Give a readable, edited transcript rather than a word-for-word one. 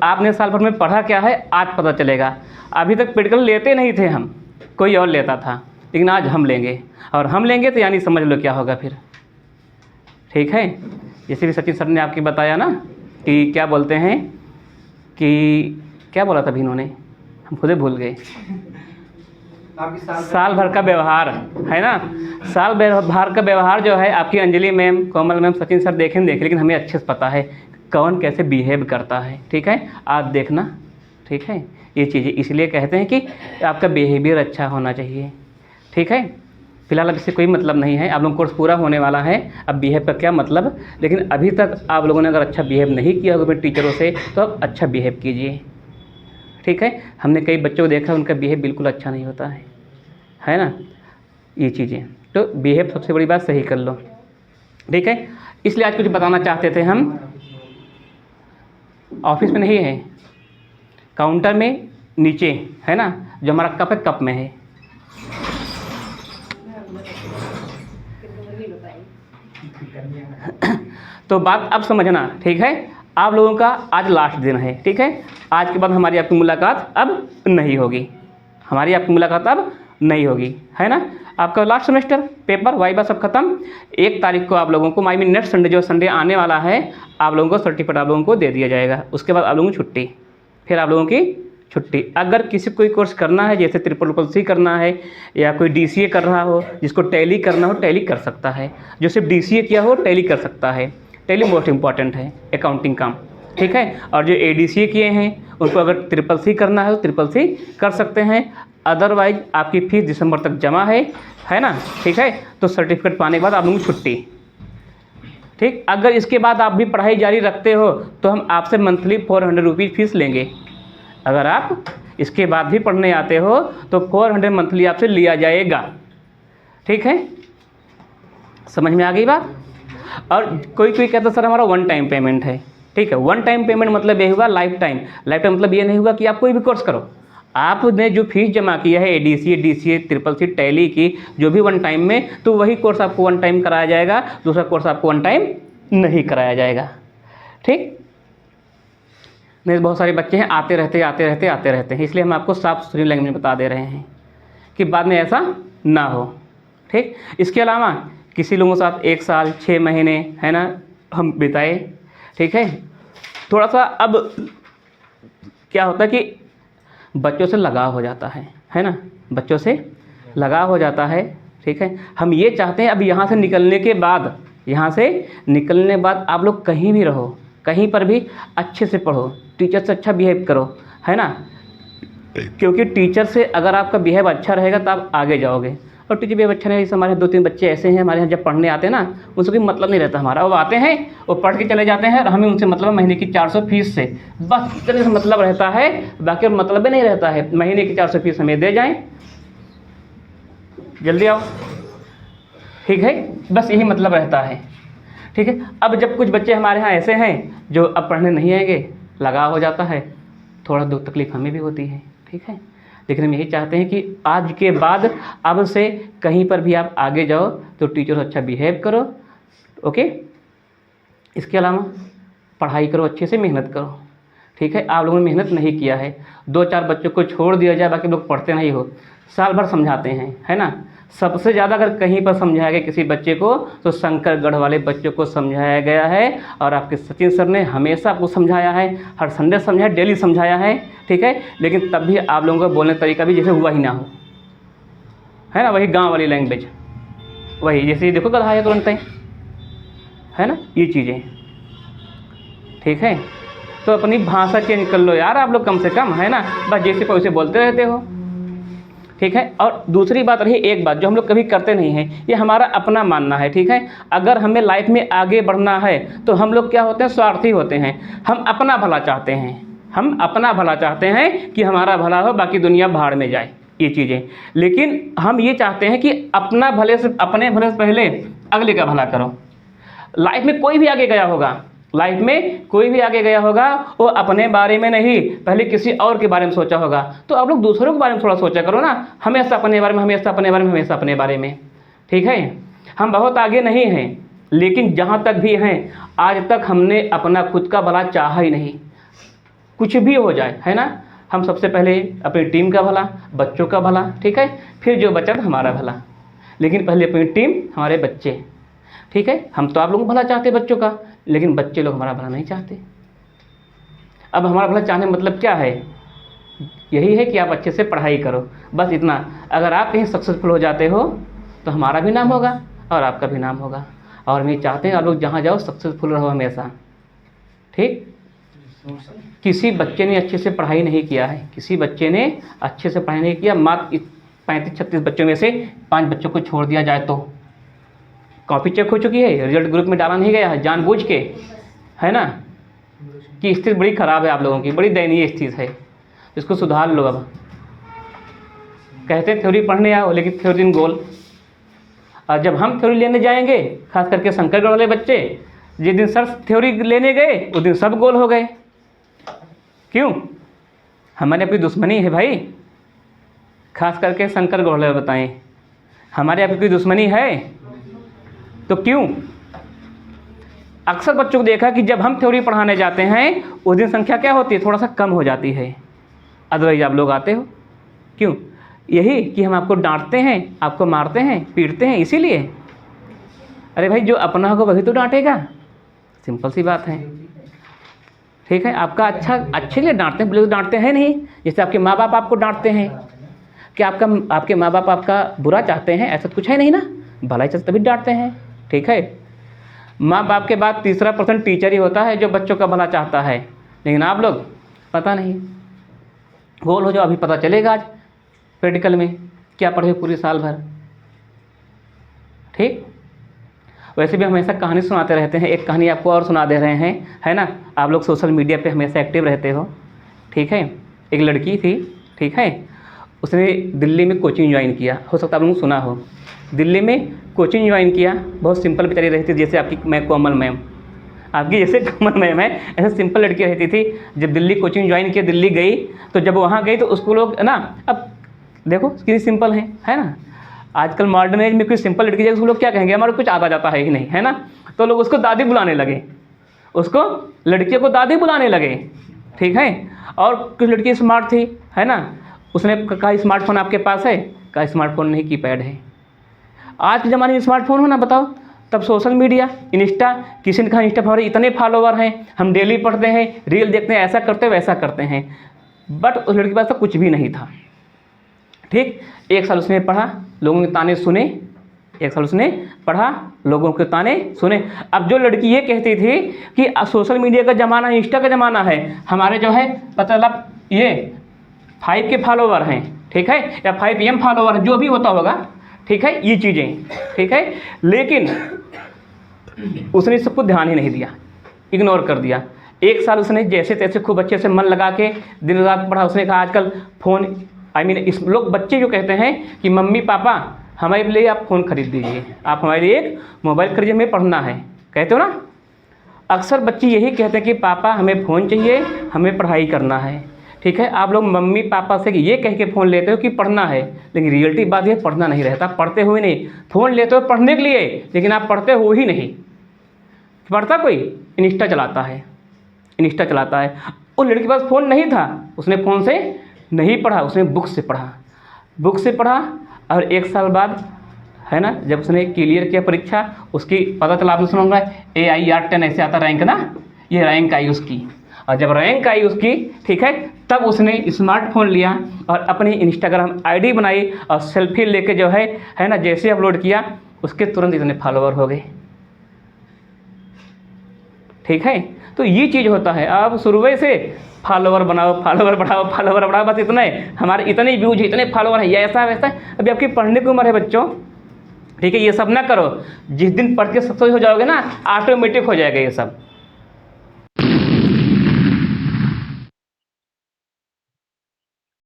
आपने साल भर में पढ़ा क्या है आज पता चलेगा। अभी तक प्रैक्टिकल लेते नहीं थे हम, कोई और लेता था, लेकिन आज हम लेंगे, और हम लेंगे तो यानी समझ लो क्या होगा फिर। ठीक है, जैसे भी सचिन सर ने आपकी बताया ना कि क्या बोलते हैं कि क्या बोला था भी इन्होंने, हम खुद ही भूल गए। साल भर का व्यवहार है ना, साल भर का व्यवहार जो है आपकी अंजलि मैम, कोमल मैम, सचिन सर देखें लेकिन हमें अच्छे से पता है कौन कैसे बिहेव करता है। ठीक है, आप देखना। ठीक है, ये चीज़ें इसलिए कहते हैं कि आपका बिहेवियर अच्छा होना चाहिए। ठीक है, फिलहाल अब इससे कोई मतलब नहीं है, आप लोगों कोर्स पूरा होने वाला है, अब बिहेव का क्या मतलब। लेकिन अभी तक आप लोगों ने अगर अच्छा बिहेव नहीं किया होगा अपने टीचरों से तो अब अच्छा बिहेव कीजिए। ठीक है, हमने कई बच्चों को देखा उनका बिहेव बिल्कुल अच्छा नहीं होता है ना, ये चीज़ें। तो बिहेव सबसे बड़ी बात सही कर लो। ठीक है, इसलिए आज कुछ बताना चाहते थे हम। ऑफिस में नहीं है, काउंटर में नीचे है ना, जो हमारा कप है कप में है। तो बात अब समझना। ठीक है, आप लोगों का आज लास्ट दिन है। ठीक है, आज के बाद हमारी आपकी मुलाकात अब नहीं होगी, हमारी आपकी मुलाकात अब नहीं होगी, है ना। आपका लास्ट सेमेस्टर पेपर वाइवा सब खत्म। 1 तारीख को आप लोगों को नेक्स्ट संडे जो संडे आने वाला है आप लोगों को सर्टिफिकेट आप लोगों को दे दिया जाएगा। उसके बाद आप लोगों को छुट्टी, फिर आप लोगों की छुट्टी। अगर किसी को कोई कोर्स करना है, जैसे ट्रिपल करना है या कोई DCA कर रहा हो, जिसको टैली करना हो टैली कर सकता है, जो सिर्फ DCA किया हो टैली कर सकता है। टैली मोस्ट इंपॉर्टेंट है अकाउंटिंग काम। ठीक है, और जो ADCA किए हैं उनको अगर ट्रिपल करना है तो ट्रिपल कर सकते हैं। अदरवाइज आपकी फ़ीस दिसंबर तक जमा है ना। ठीक है, तो सर्टिफिकेट पाने के बाद आप लोगों को छुट्टी। ठीक, अगर इसके बाद आप भी पढ़ाई जारी रखते हो तो हम आपसे मंथली 400 रुपीज़ फीस लेंगे। अगर आप इसके बाद भी पढ़ने आते हो तो 400 मंथली आपसे लिया जाएगा। ठीक है, समझ में आ गई बात। और कोई कहता सर हमारा 1 टाइम पेमेंट है। ठीक है, 1 टाइम पेमेंट मतलब ये हुआ लाइफ टाइम। लाइफ टाइम मतलब ये नहीं हुआ कि आप कोई भी कोर्स करो, आपने जो फीस जमा किया है ADCA DCA ट्रिपल टैली की जो भी 1 टाइम में, तो वही कोर्स आपको 1 टाइम कराया जाएगा, दूसरा कोर्स आपको 1 टाइम नहीं कराया जाएगा। ठीक, नहीं बहुत सारे बच्चे हैं आते रहते हैं, इसलिए हम आपको साफ सुथरी लैंग्वेज में बता दे रहे हैं कि बाद में ऐसा ना हो। ठीक, इसके अलावा किसी लोगों के साथ 1 साल 6 महीने है ना हम बिताए। ठीक है, थोड़ा सा अब क्या होता है कि बच्चों से लगाव हो जाता है ना, बच्चों से लगाव हो जाता है। ठीक है, हम ये चाहते हैं अब यहाँ से निकलने के बाद आप लोग कहीं भी रहो, कहीं पर भी अच्छे से पढ़ो, टीचर से अच्छा बिहेव करो, है ना। क्योंकि टीचर से अगर आपका बिहेव अच्छा रहेगा तो आप आगे जाओगे। और टीचर बिहेव अच्छा नहीं, जैसे हमारे 2-3 बच्चे ऐसे हैं हमारे यहाँ जब पढ़ने आते हैं ना, उनसे कोई मतलब नहीं रहता हमारा। वो आते हैं वो पढ़ के चले जाते हैं और हमें उनसे मतलब महीने की 400 फीस से, बस इतने से मतलब रहता है, बाकी और मतलब ही नहीं रहता है। महीने की 400 फीस हमें दे जाएँ, जल्दी आओ। ठीक है, बस यही मतलब रहता है। ठीक है, अब जब कुछ बच्चे हमारे यहाँ ऐसे हैं जो अब पढ़ने नहीं आएंगे, लगाव हो जाता है, थोड़ा दुख तकलीफ हमें भी होती है। ठीक है, लेकिन हम यही चाहते हैं कि आज के बाद अब से कहीं पर भी आप आगे जाओ तो टीचर से अच्छा बिहेव करो। ओके, इसके अलावा पढ़ाई करो, अच्छे से मेहनत करो। ठीक है, आप लोगों ने मेहनत नहीं किया है, 2-4 बच्चों को छोड़ दिया जाए, बाकी लोग पढ़ते नहीं हो, साल भर समझाते हैं, है ना। सबसे ज़्यादा अगर कहीं पर समझाया गया किसी बच्चे को तो शंकरगढ़ वाले बच्चों को समझाया गया है। और आपके सचिन सर ने हमेशा आपको समझाया है, हर संडे समझाया, डेली समझाया है। ठीक है, लेकिन तब भी आप लोगों का बोलने का तरीका भी जैसे हुआ ही ना हो, है ना, वही गांव वाली लैंग्वेज, वही जैसे देखो गधा है तुरंत है ना, ये चीज़ें। ठीक है, तो अपनी भाषा चेंज कर लो यार आप लोग कम से कम, है ना, बस जैसे को वैसे बोलते रहते हो। ठीक है, और दूसरी बात रही एक बात जो हम लोग कभी करते नहीं हैं, ये हमारा अपना मानना है। ठीक है, अगर हमें लाइफ में आगे बढ़ना है तो हम लोग क्या होते हैं, स्वार्थी होते हैं। हम अपना भला चाहते हैं, कि हमारा भला हो, बाकी दुनिया भाड़ में जाए, ये चीज़ें। लेकिन हम ये चाहते हैं कि अपने भले से पहले अगले का भला करो। लाइफ में कोई भी आगे गया होगा, वो अपने बारे में नहीं, पहले किसी और के बारे में सोचा होगा। तो आप लोग दूसरों के बारे में थोड़ा सोचा करो ना, हमेशा अपने बारे में। ठीक है, हम बहुत आगे नहीं हैं, लेकिन जहाँ तक भी हैं आज तक हमने अपना खुद का भला चाहा ही नहीं। कुछ भी हो जाए, है ना, हम सबसे पहले अपनी टीम का भला, बच्चों का भला, ठीक है, फिर जो बचा हमारा भला, लेकिन पहले अपनी टीम, हमारे बच्चे, ठीक है। हम तो आप लोगों को भला चाहते बच्चों का, लेकिन बच्चे लोग हमारा भला नहीं चाहते। अब हमारा भला चाहने मतलब क्या है? यही है कि आप अच्छे से पढ़ाई करो, बस इतना। अगर आप कहीं सक्सेसफुल हो जाते हो तो हमारा भी नाम होगा और आपका भी नाम होगा, और हम ये चाहते हैं आप लोग जहाँ जाओ सक्सेसफुल रहो हमेशा, ठीक। किसी बच्चे ने अच्छे से पढ़ाई नहीं किया है, किसी बच्चे ने अच्छे से पढ़ाई नहीं किया, मात्र 35-36 बच्चों में से 5 बच्चों को छोड़ दिया जाए तो कॉपी चेक हो चुकी है, रिजल्ट ग्रुप में डाला नहीं गया है जानबूझ के, है ना, कि स्थिति बड़ी ख़राब है आप लोगों की, बड़ी दयनीय स्थिति है, इसको सुधार लो। अब कहते हैं थ्योरी पढ़ने आओ, लेकिन थ्योरी इन गोल, और जब हम थ्योरी लेने जाएंगे, खास करके शंकरगढ़ वाले बच्चे, जिस दिन सर थ्योरी लेने गए उस दिन सब गोल हो गए। क्यों? हमारे अपनी दुश्मनी है भाई, खास करके शंकरगढ़ वाले बताएं, हमारे आपकी कोई दुश्मनी है तो क्यों? अक्सर बच्चों को देखा कि जब हम थ्योरी पढ़ाने जाते हैं उस दिन संख्या क्या होती है, थोड़ा सा कम हो जाती है, अदरवाइज आप लोग आते हो। क्यों? यही कि हम आपको डांटते हैं, आपको मारते हैं, पीटते हैं, इसीलिए। अरे भाई, जो अपना होगा वही तो डांटेगा, सिंपल सी बात है, ठीक है। आपका अच्छे लिए डांटते हैं, लोग डांटते हैं नहीं, जैसे आपके माँ बाप आपको डांटते हैं कि आपके माँ बाप आपका बुरा चाहते हैं, ऐसा कुछ है नहीं ना, भलाई चाहते तभी डांटते हैं, ठीक है। माँ बाप के बाद तीसरा पर्सन टीचर ही होता है जो बच्चों का भला चाहता है, लेकिन आप लोग पता नहीं, गोल हो जाओ, अभी पता चलेगा आज प्रैक्टिकल में क्या पढ़े पूरी साल भर, ठीक। वैसे भी हमेशा कहानी सुनाते रहते हैं, एक कहानी आपको और सुना दे रहे हैं, है ना, आप लोग सोशल मीडिया पे हमेशा एक्टिव रहते हो, ठीक है। एक लड़की थी, ठीक है, उसने दिल्ली में कोचिंग ज्वाइन किया, हो सकता है आप लोगों ने सुना हो, दिल्ली में कोचिंग ज्वाइन किया, बहुत सिंपल बेचारी रहती थी, जैसे आपकी मैं कोमल मैम, आपकी जैसे कोमल मैम है, ऐसे सिंपल लड़की रहती थी। जब दिल्ली कोचिंग ज्वाइन किया, दिल्ली गई, तो जब वहाँ गई तो उसको लोग ना, अब देखो कितनी सिंपल है ना, आजकल मॉडर्न एज में कोई सिंपल लड़की है उसको लोग क्या कहेंगे, हमारा कुछ आता जाता है ही नहीं, है ना, तो लोग उसको दादी बुलाने लगे, उसको लड़कियों को दादी बुलाने लगे, ठीक है। और कुछ लड़की स्मार्ट थी, है ना, उसने कहा स्मार्टफोन आपके पास है, कहा स्मार्टफोन नहीं, कीपैड है। आज के ज़माने में स्मार्टफोन हो ना, बताओ, तब सोशल मीडिया, इंस्टा, किसी ने कहा इंस्टा पर हमारे इतने फॉलोवर हैं, हम डेली पढ़ते हैं, रील देखते हैं, ऐसा करते हैं वैसा करते हैं, बट उस लड़की के पास तो कुछ भी नहीं था, ठीक। 1 साल उसने पढ़ा, लोगों के ताने सुने, 1 साल उसने पढ़ा, लोगों के ताने सुने। अब जो लड़की ये कहती थी कि सोशल मीडिया का ज़माना, इंस्टा का ज़माना है, हमारे जो है पता चला ये 5 के फॉलोवर हैं, ठीक है, या 5 PM फॉलोवर है, जो भी होता होगा, ठीक है, ये चीज़ें, ठीक है, लेकिन उसने सबको ध्यान ही नहीं दिया, इग्नोर कर दिया। 1 साल उसने जैसे तैसे खूब अच्छे से मन लगा के दिन रात पढ़ा। उसने कहा आजकल फ़ोन, इस लोग बच्चे जो कहते हैं कि मम्मी पापा हमारे लिए आप फ़ोन खरीद दीजिए, आप हमारे लिए एक मोबाइल खरीदिए, हमें पढ़ना है, कहते हो ना, अक्सर बच्चे यही कहते हैं कि पापा हमें फ़ोन चाहिए, हमें पढ़ाई करना है, ठीक है। आप लोग मम्मी पापा से ये कह के फ़ोन लेते हो कि पढ़ना है, लेकिन रियलिटी बात ये पढ़ना नहीं रहता, पढ़ते हुए नहीं, फ़ोन लेते हो पढ़ने के लिए, लेकिन आप पढ़ते हो ही नहीं। पढ़ता कोई इंस्टा चलाता है, इंस्टा चलाता है। उस लड़के के पास फ़ोन नहीं था, उसने फ़ोन से नहीं पढ़ा, उसने बुक से पढ़ा, बुक से पढ़ा। और 1 साल बाद, है ना, जब उसने क्लियर किया परीक्षा, उसकी पता चला, आपने सुना होगा AIR10 ऐसे आता रैंक ना, ये रैंक आई उसकी। और जब रैंक आई उसकी, ठीक है, तब उसने स्मार्टफोन लिया और अपनी इंस्टाग्राम ID बनाई और सेल्फी लेके जो है ना, जैसे अपलोड किया, उसके तुरंत इतने फॉलोवर हो गए, ठीक है। तो ये चीज़ होता है, आप शुरू से फॉलोवर बनाओ, फॉलोवर बढ़ाओ, फॉलोवर बढ़ाओ, बस इतना है, हमारे इतने व्यूज, इतने फॉलोवर है, ये ऐसा वैसा है। अभी आपकी पढ़ने की उम्र है बच्चों, ठीक है, ये सब ना करो। जिस दिन पढ़ के सक्सेस हो जाओगे ना, ऑटोमेटिक हो जाएगा ये सब।